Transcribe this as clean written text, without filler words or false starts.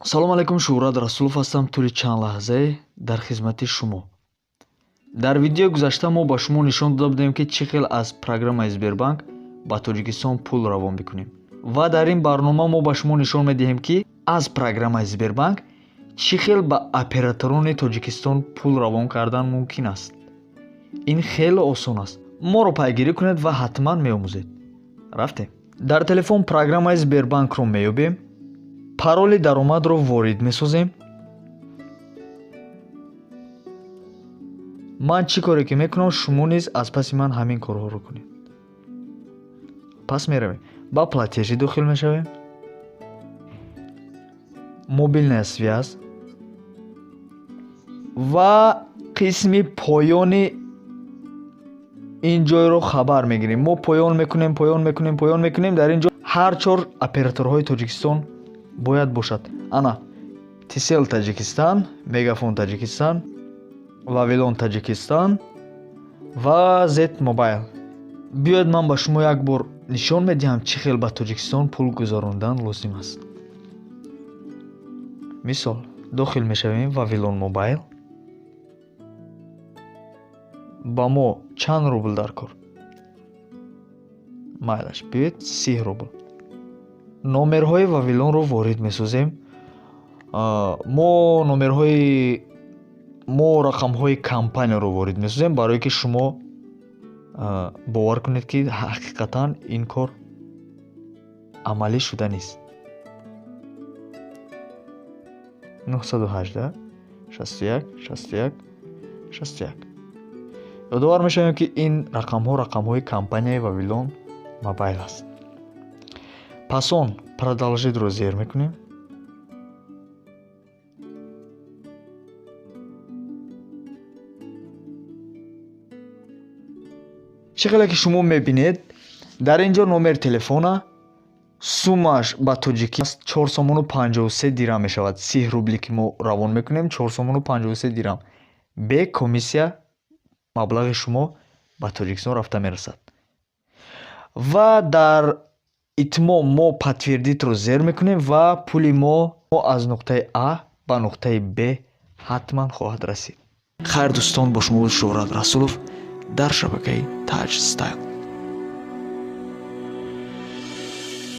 салому алайкум, Шуҳрат Расулов ҳастам. тӯли чанд лаҳзае дар хизмати шумо. дар видеои гузашта мо ба шумо нишон дода будем ки чӣ хел аз программаи Сбербанк ба Тоҷикистон пул равон бикунем. Ва дар ин барнома мо ба шумо нишон медиҳем ки аз программаи Сбербанк чӣ хел ба операторони Тоҷикистон пул равон кардан мумкин аст. Ин хеле осон аст. Моро пайгирӣ кунед ва ҳатман меомӯзед. рафтем. Дар телефон программаи Сбербанкро меёбем. пароли даромадро ворид месозем. ман чӣ коре ки мекунам, шумо низ аз паси ман ҳамин корҳоро кунед. пас меравем, ба платежи дохил мешавем. мобилная связь ва қисми поёни ин ҷойро хабар мегирем. мо поён мекунем. дар ин ҷо ҳар чор операторҳои Тоҷикистон бояд бошад. ана Тисел Таҷикистан, Мегафон Таҷикистан, Вавилон Таҷикистан ва Z Mobile. биёед ман ба шумо як бор нишон медиҳам чӣ хел ба Тоҷикистон пул гузарондан лозим аст. мисол, дохил мешавем Вавилон Mobile. ба мо чанд рубл дар кор? майлаш, биёед 30 рубл. номерҳои Вавилонро ворид месозем. мо рақамҳои компанияро ворид месозем, барое ки шумо бовар кунед ки ҳақиқатан ин кор амалӣ шуда нест. 918 61 61 61. ёдовар мешавем ки ин рақамҳои компанияи Вавилон Mobile аст. пас он продолжитро зер мекунем. чӣ хеле ки шумо мебинед, дар ин ҷо номер телефона, суммааш ба тоҷикӣ 453 дирам мешавад. 30 рубли ки мо равон мекунем 453 дирам. бе комиссия маблағи шумо ба Тоҷикистон рафта мерасад. ва дар итмом мо подтвердитро зер мекунем ва пули мо аз нуқтаи А ба нуқтаи Б ҳатман хоҳад расид. хайр дӯстон, бо шумо буд Шуҳрат Расулов дар шабакаи Taj Style.